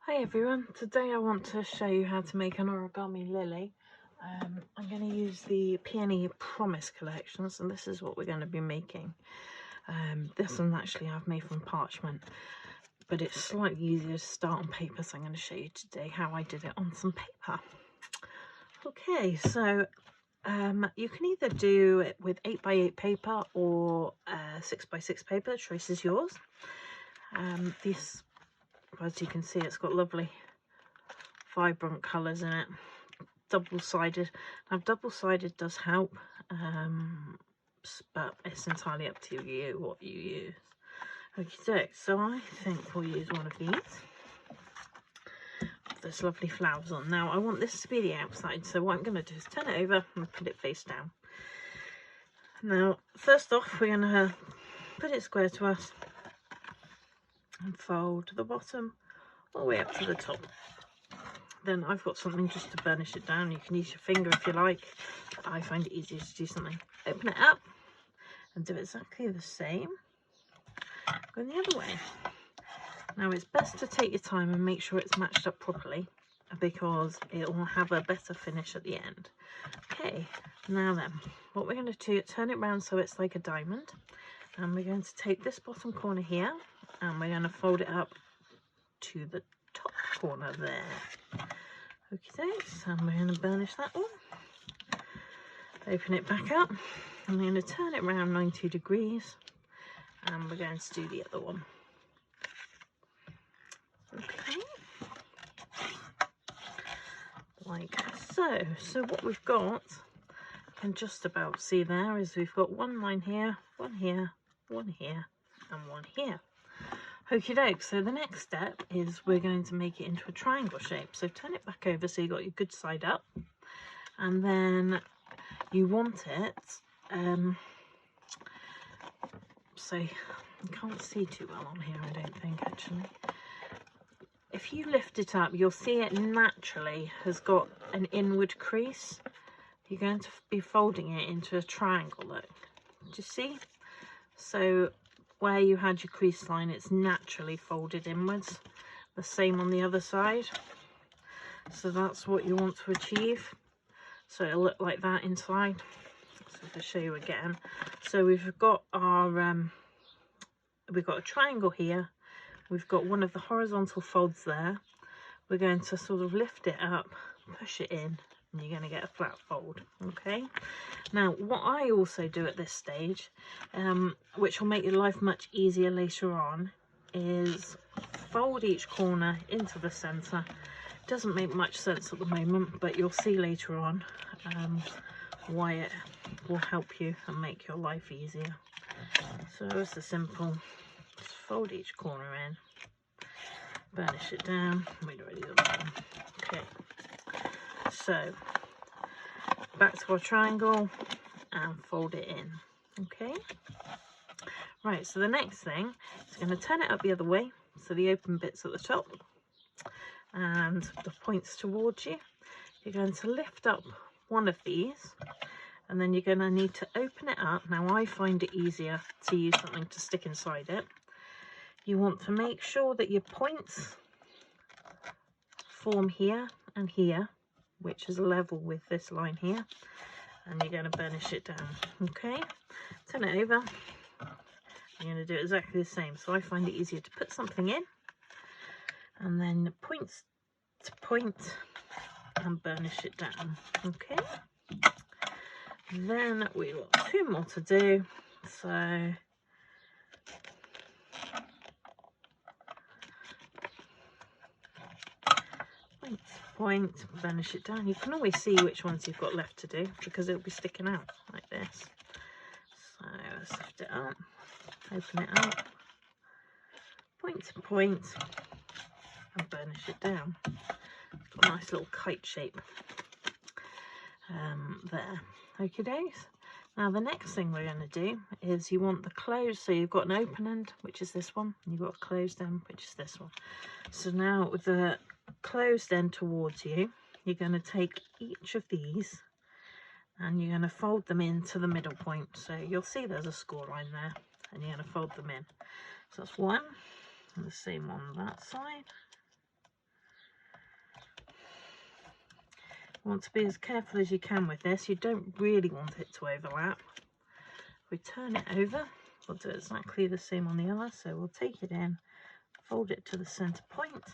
Hi everyone, today I want to show you how to make an origami lily. I'm going to use the Peony Promise collections, and this is what we're going to be making. This one actually I've made from parchment, but it's slightly easier to start on paper, so I'm going to show you today how I did it on some paper. Okay, so you can either do it with 8x8 paper or 6x6 paper, the choice is yours. This, as you can see, it's got lovely vibrant colours in it, double-sided. Now double-sided does help, but it's entirely up to you what you use. Okay, so I think we'll use one of these. There's lovely flowers on. Now I want this to be the outside, so what I'm going to do is turn it over and put it face down. Now first off, we're going to put it square to us and fold the bottom all the way up to the top. Then I've got something just to burnish it down. You can use your finger if you like, but I find it easier to do something. Open it up and do exactly the same. Go the other way. Now it's best to take your time and make sure it's matched up properly, because it will have a better finish at the end. Okay, now then, what we're going to do, turn it round so it's like a diamond, and we're going to take this bottom corner here and we're going to fold it up to the top corner there. Okay, so we're going to burnish that one. Open it back up. I'm going to turn it around 90 degrees, and we're going to do the other one. Okay, like so. So what we've got, you can just about see there, is we've got one line here, one here, one here, and one here. Okie doke, so the next step is we're going to make it into a triangle shape. So turn it back over so you got your good side up, and then you want it, so you can't see too well on here, I don't think, actually. If you lift it up, you'll see it naturally has got an inward crease. You're going to be folding it into a triangle, look. Do you see? So where you had your crease line, it's naturally folded inwards. The same on the other side. So that's what you want to achieve. So it'll look like that inside. So if I show you again. So we've got our we've got a triangle here. We've got one of the horizontal folds there. We're going to sort of lift it up, push it in, and you're going to get a flat fold. Okay, now what I also do at this stage, which will make your life much easier later on, is fold each corner into the center. It doesn't make much sense at the moment, but you'll see later on why it will help you and make your life easier. So it's a simple, just fold each corner in, burnish it down. We'd already done that one. Okay, so back to our triangle and fold it in. Okay, right, so the next thing is going to turn it up the other way, so the open bit's at the top and the points towards you. You're going to lift up one of these, and then you're going to need to open it up. Now I find it easier to use something to stick inside it. You want to make sure that your points form here and here, which is level with this line here, and you're going to burnish it down. Okay, turn it over. You're going to do exactly the same. So I find it easier to put something in, and then points to point, and burnish it down. Okay, then we've got two more to do. So point to point, burnish it down. You can always see which ones you've got left to do, because it'll be sticking out like this. So let's lift it up, open it up, point to point, and burnish it down. It's got a nice little kite shape there. Okay, days. Now the next thing we're going to do is you want the closed, so you've got an open end, which is this one, and you've got a closed end, which is this one. So now with the closed end towards you, you're going to take each of these and you're going to fold them into the middle point. So you'll see there's a score line there, and you're going to fold them in. So that's one, and the same on that side. Want to be as careful as you can with this. You don't really want it to overlap. We turn it over, we'll do exactly the same on the other. So we'll take it in, fold it to the center point,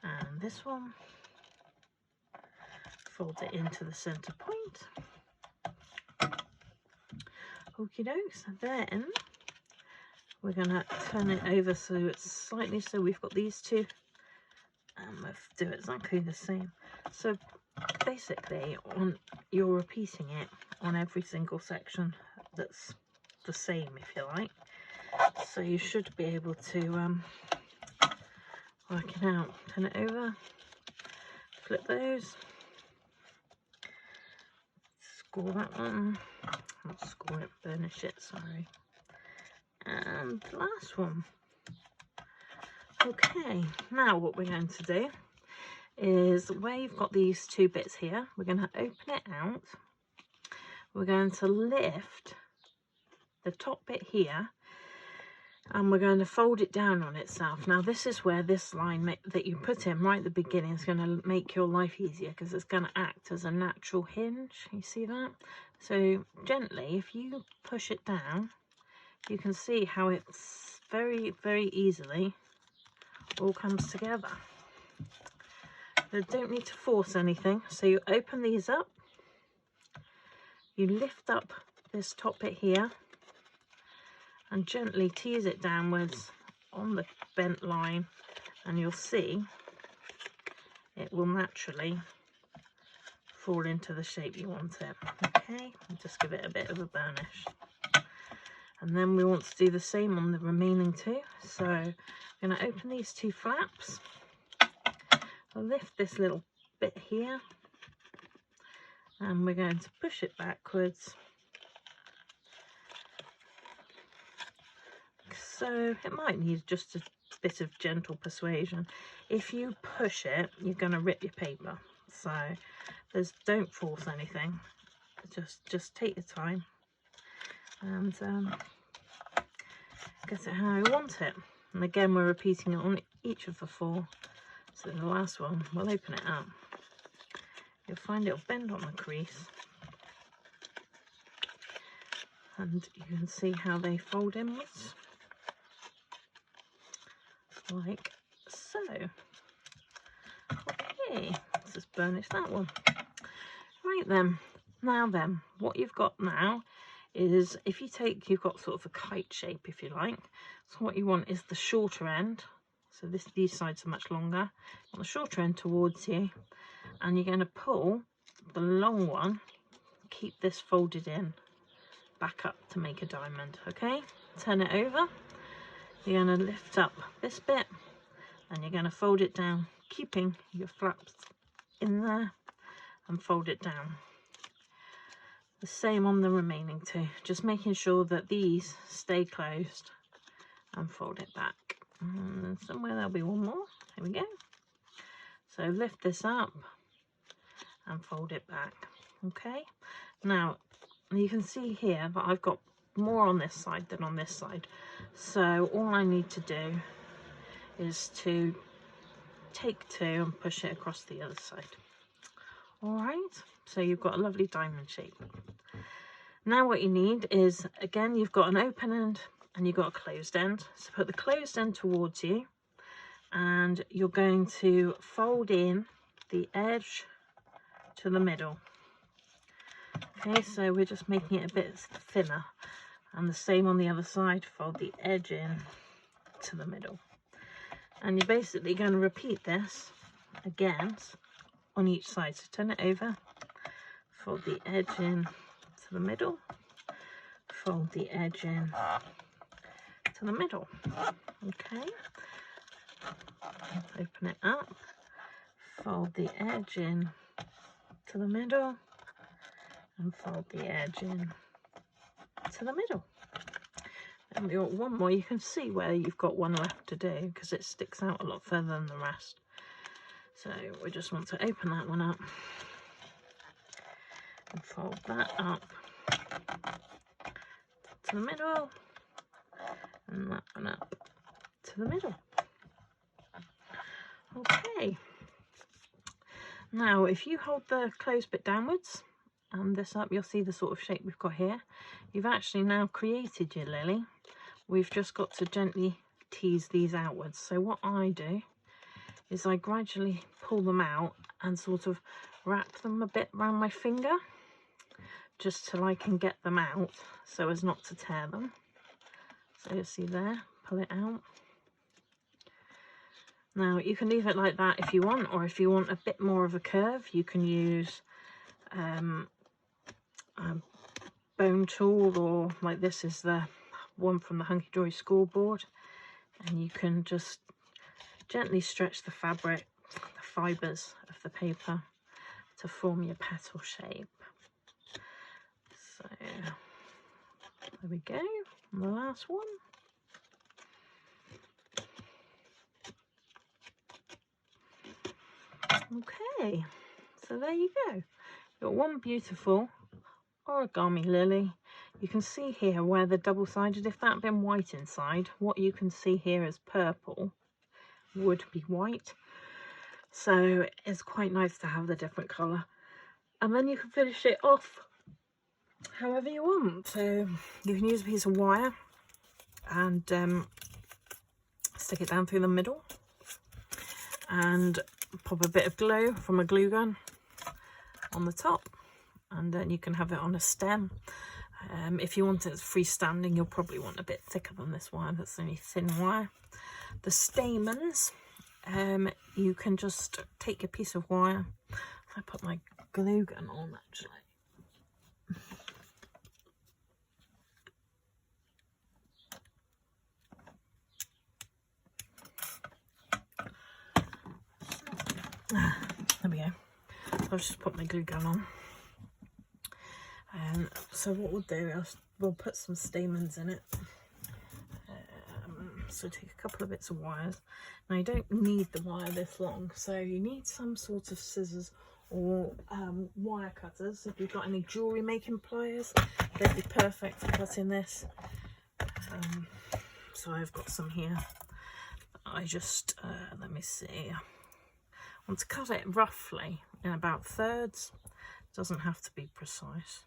and this one, fold it into the center point. Okie dokes. Then we're going to turn it over so it's slightly, so we've got these two, and we'll do exactly the same. So basically you're repeating it on every single section that's the same, if you like. So you should be able to work it out. Turn it over, flip those, score that one, not score it, burnish it, sorry. And the last one. Okay, now what we're going to do is, where you've got these two bits here, we're going to open it out. We're going to lift the top bit here, and we're going to fold it down on itself. Now this is where this line that you put in right at the beginning is going to make your life easier, because it's going to act as a natural hinge. You see that? So gently, if you push it down, you can see how it's very, very easily all comes together. You don't need to force anything. So you open these up, you lift up this top bit here, and gently tease it downwards on the bent line, and you'll see it will naturally fall into the shape you want it. Okay, and just give it a bit of a burnish. And then we want to do the same on the remaining two. So I'm going to open these two flaps. I'll lift this little bit here, and we're going to push it backwards. So it might need just a bit of gentle persuasion. If you push it, you're going to rip your paper. So don't force anything. Just take your time and get it how you want it. And again, we're repeating it on each of the four. So the last one, we'll open it up. You'll find it'll bend on the crease, and you can see how they fold inwards, like so. Okay, let's just burnish that one. Right then, now then, what you've got now is, if you take, you've got sort of a kite shape, if you like. So what you want is the shorter end. So these sides are much longer. On the shorter end towards you, and you're going to pull the long one, keep this folded in, back up to make a diamond. Okay, turn it over. You're going to lift up this bit, and you're going to fold it down, keeping your flaps in there, and fold it down. The same on the remaining two, just making sure that these stay closed, and fold it back. And somewhere there'll be one more. There we go. So lift this up and fold it back. Okay, now you can see here that I've got more on this side than on this side, so all I need to do is to take two and push it across the other side. All right, so you've got a lovely diamond shape. Now what you need is, again, you've got an open end and you've got a closed end. So put the closed end towards you, and you're going to fold in the edge to the middle. Okay, so we're just making it a bit thinner, and the same on the other side. Fold the edge in to the middle, and you're basically going to repeat this again on each side. So turn it over, fold the edge in to the middle, fold the edge in to the middle. Okay, open it up, fold the edge in to the middle, and fold the edge in to the middle. And we got one more. You can see where you've got one left to do, because it sticks out a lot further than the rest. So we just want to open that one up and fold that up to the middle, and that one up to the middle. Okay, Now if you hold the closed bit downwards and this up, you'll see the sort of shape we've got here. You've actually now created your lily. We've just got to gently tease these outwards. So what I do is I gradually pull them out and sort of wrap them a bit around my finger, just till I can get them out so as not to tear them. So you see there, pull it out. Now you can leave it like that if you want, or if you want a bit more of a curve, you can use a bone tool, or like this is the one from the Hunky Dory scoreboard, and you can just gently stretch the fabric, the fibres of the paper to form your petal shape. So there we go, and the last one. Okay, so there you go. You've got one beautiful origami lily. You can see here where the double-sided, if that had been white inside, what you can see here as purple would be white. So it's quite nice to have the different colour. And then you can finish it off however you want. So you can use a piece of wire and stick it down through the middle, and pop a bit of glue from a glue gun on the top, and then you can have it on a stem. If you want it freestanding, you'll probably want a bit thicker than this wire. That's only thin wire. The stamens, you can just take a piece of wire. If I put my glue gun on, actually. There we go. So I've just put my glue gun on. So what we'll do is we'll put some stamens in it. So take a couple of bits of wires. Now you don't need the wire this long, so you need some sort of scissors or wire cutters. If you've got any jewellery making pliers, they'd be perfect for cutting this. So I've got some here. I just, let me see. I want to cut it roughly in about thirds. It doesn't have to be precise.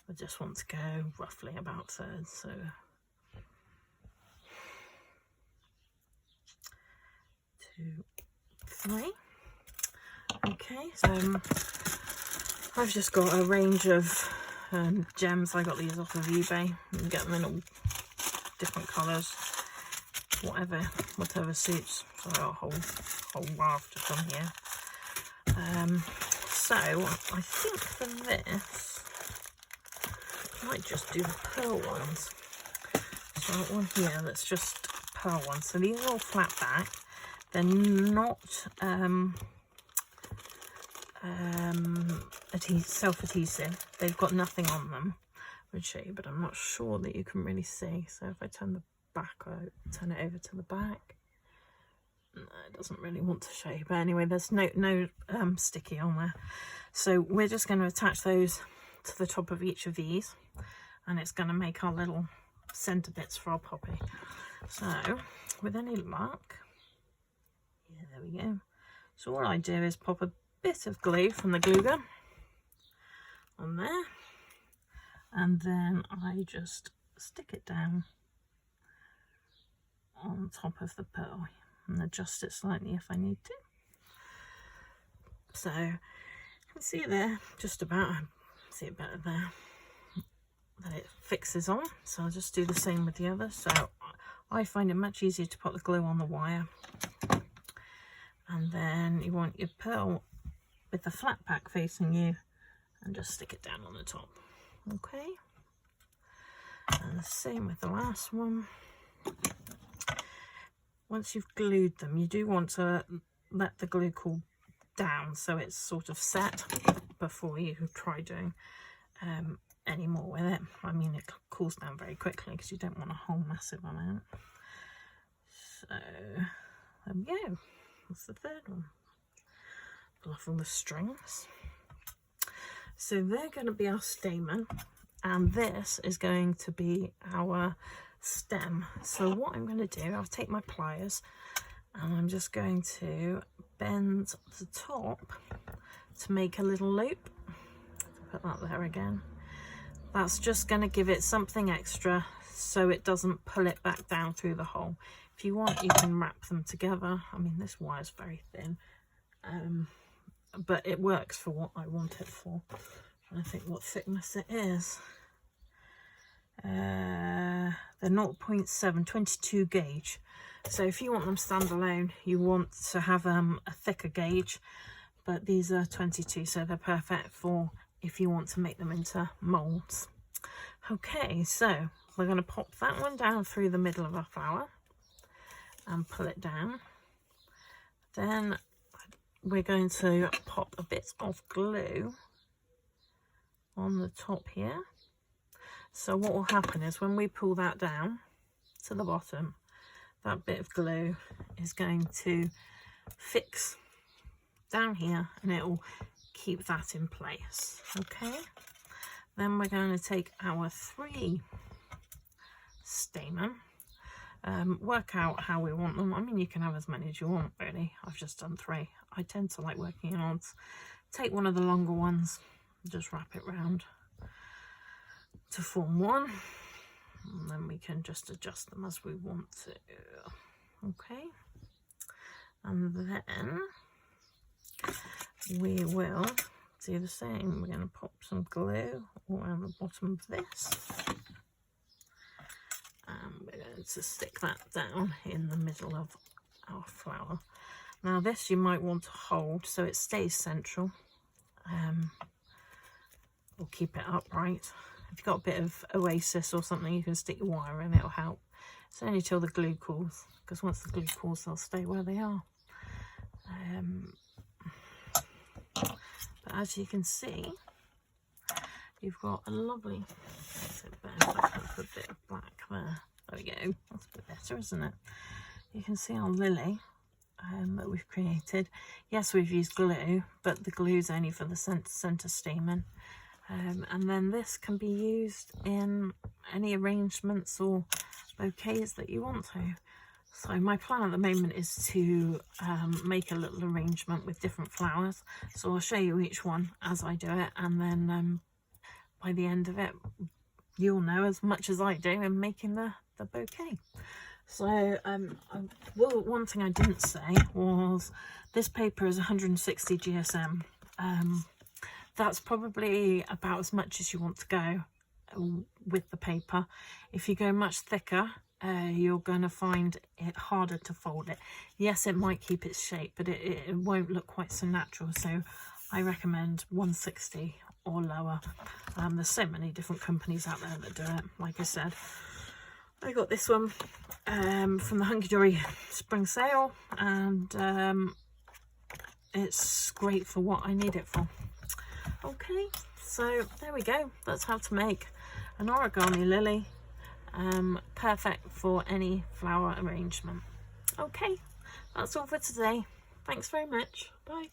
I just want to go roughly about thirds. So 2, 3. Okay, so I've just got a range of gems. I got these off of eBay. You can get them in all different colours, whatever suits. So I've got a whole raft of them here. So I think for this, I might just do the pearl ones. So I've got one here that's just pearl ones. So these are all flat back. They're not self-adhesive. They've got nothing on them. I would show you, but I'm not sure that you can really see. So if I turn the back out, turn it over to the back. No, it doesn't really want to show you, but anyway, there's no sticky on there. So we're just going to attach those to the top of each of these, and it's going to make our little centre bits for our poppy. So with any luck, yeah, there we go. So all I do is pop a bit of glue from the glue gun on there, and then I just stick it down on top of the pearl and adjust it slightly if I need to. So you can see there, just about, see it better there, that it fixes on. So I'll just do the same with the other. So I find it much easier to put the glue on the wire, and then you want your pearl with the flat pack facing you, and just stick it down on the top. Okay, and the same with the last one. Once you've glued them, you do want to let the glue cool down so it's sort of set before you try doing any more with it. I mean, it cools down very quickly because you don't want a whole massive amount. So there we go. That's the third one. Pull off all the strings. So they're going to be our stamen, and this is going to be our stem. So what I'm going to do, I'll take my pliers and I'm just going to bend the top to make a little loop. Put that there again. That's just going to give it something extra so it doesn't pull it back down through the hole. If you want, you can wrap them together. I mean, this wire's very thin, but it works for what I want it for. I think what thickness it is. They're 0.7, 22 gauge. So if you want them standalone, you want to have a thicker gauge, but these are 22, so they're perfect for if you want to make them into molds. Okay, so we're going to pop that one down through the middle of our flower and pull it down. Then we're going to pop a bit of glue on the top here. So what will happen is when we pull that down to the bottom, that bit of glue is going to fix down here and it will keep that in place. Okay, then we're going to take our 3 stamen, work out how we want them. I mean, you can have as many as you want, really. I've just done 3. I tend to like working in odds. Take one of the longer ones, just wrap it round to form one, and then we can just adjust them as we want to. Okay, and then we will do the same. We're going to pop some glue around the bottom of this, and we're going to stick that down in the middle of our flower. Now this you might want to hold so it stays central, or keep it upright. If you've got a bit of oasis or something, you can stick your wire in, it'll help. It's only till the glue cools, because once the glue cools, they'll stay where they are. But as you can see, you've got a lovely, put a bit of black there. There we go, that's a bit better, isn't it? You can see our lily that we've created. Yes, we've used glue, but the glue's only for the centre stamen. And then this can be used in any arrangements or bouquets that you want to. So my plan at the moment is to make a little arrangement with different flowers. So I'll show you each one as I do it, and then by the end of it, you'll know as much as I do in making the bouquet. So well, one thing I didn't say was this paper is 160 GSM. That's probably about as much as you want to go with the paper. If you go much thicker, you're going to find it harder to fold it. Yes, it might keep its shape, but it won't look quite so natural. So I recommend 160 or lower. There's so many different companies out there that do it. Like I said, I got this one from the Hunky Dory spring sale, and it's great for what I need it for. Okay, so there we go. That's how to make an origami lily, perfect for any flower arrangement. Okay, that's all for today. Thanks very much. Bye.